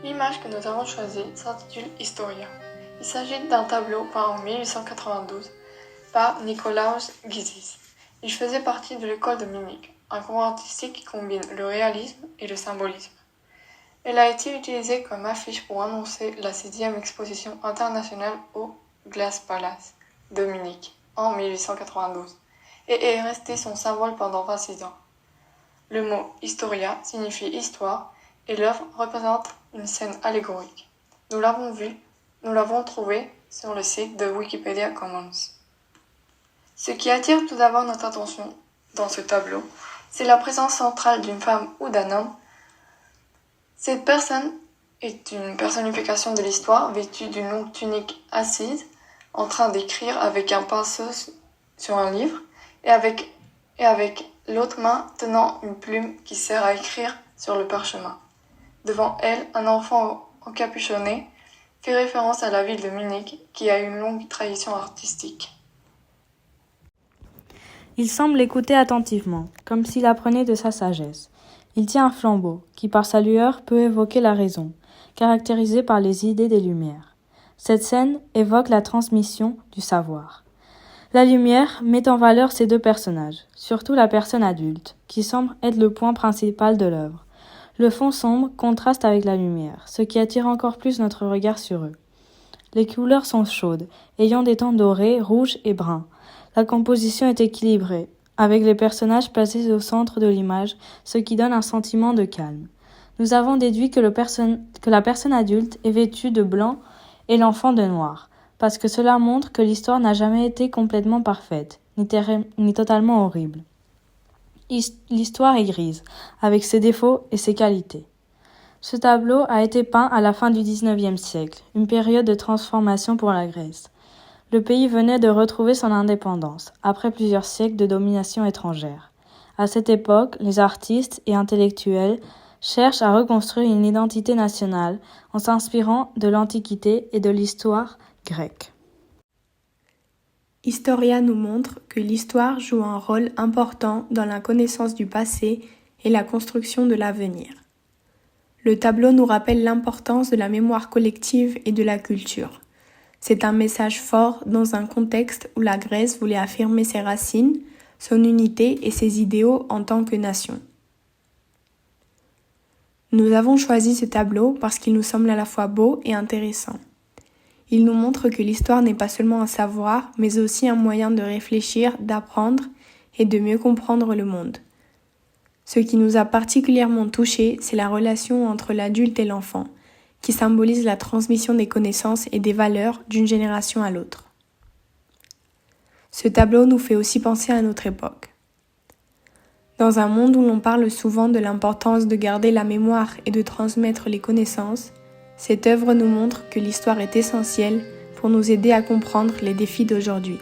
L'image que nous avons choisie s'intitule Historia. Il s'agit d'un tableau peint en 1892 par Nikolaus Gysis. Il faisait partie de l'école de Munich, un courant artistique qui combine le réalisme et le symbolisme. Elle a été utilisée comme affiche pour annoncer la 6e exposition internationale au Glaspalast de Munich en 1892 et est restée son symbole pendant 26 ans. Le mot Historia signifie histoire et l'œuvre représente une scène allégorique. Nous l'avons trouvé sur le site de Wikipedia Commons. Ce qui attire tout d'abord notre attention dans ce tableau, c'est la présence centrale d'une femme ou d'un homme. Cette personne est une personnification de l'histoire, vêtue d'une longue tunique assise, en train d'écrire avec un pinceau sur un livre, et avec l'autre main tenant une plume qui sert à écrire sur le parchemin. Devant elle, un enfant encapuchonné fait référence à la ville de Munich qui a une longue tradition artistique. Il semble écouter attentivement, comme s'il apprenait de sa sagesse. Il tient un flambeau, qui par sa lueur peut évoquer la raison, caractérisée par les idées des Lumières. Cette scène évoque la transmission du savoir. La lumière met en valeur ces deux personnages, surtout la personne adulte, qui semble être le point principal de l'œuvre. Le fond sombre contraste avec la lumière, ce qui attire encore plus notre regard sur eux. Les couleurs sont chaudes, ayant des tons dorés, rouges et bruns. La composition est équilibrée, avec les personnages placés au centre de l'image, ce qui donne un sentiment de calme. Nous avons déduit que la personne adulte est vêtue de blanc et l'enfant de noir, parce que cela montre que l'histoire n'a jamais été complètement parfaite, ni totalement horrible. L'histoire est grise, avec ses défauts et ses qualités. Ce tableau a été peint à la fin du XIXe siècle, une période de transformation pour la Grèce. Le pays venait de retrouver son indépendance, après plusieurs siècles de domination étrangère. À cette époque, les artistes et intellectuels cherchent à reconstruire une identité nationale en s'inspirant de l'Antiquité et de l'histoire grecque. Historia nous montre que l'histoire joue un rôle important dans la connaissance du passé et la construction de l'avenir. Le tableau nous rappelle l'importance de la mémoire collective et de la culture. C'est un message fort dans un contexte où la Grèce voulait affirmer ses racines, son unité et ses idéaux en tant que nation. Nous avons choisi ce tableau parce qu'il nous semble à la fois beau et intéressant. Il nous montre que l'histoire n'est pas seulement un savoir, mais aussi un moyen de réfléchir, d'apprendre et de mieux comprendre le monde. Ce qui nous a particulièrement touchés, c'est la relation entre l'adulte et l'enfant, qui symbolise la transmission des connaissances et des valeurs d'une génération à l'autre. Ce tableau nous fait aussi penser à notre époque. Dans un monde où l'on parle souvent de l'importance de garder la mémoire et de transmettre les connaissances, cette œuvre nous montre que l'histoire est essentielle pour nous aider à comprendre les défis d'aujourd'hui.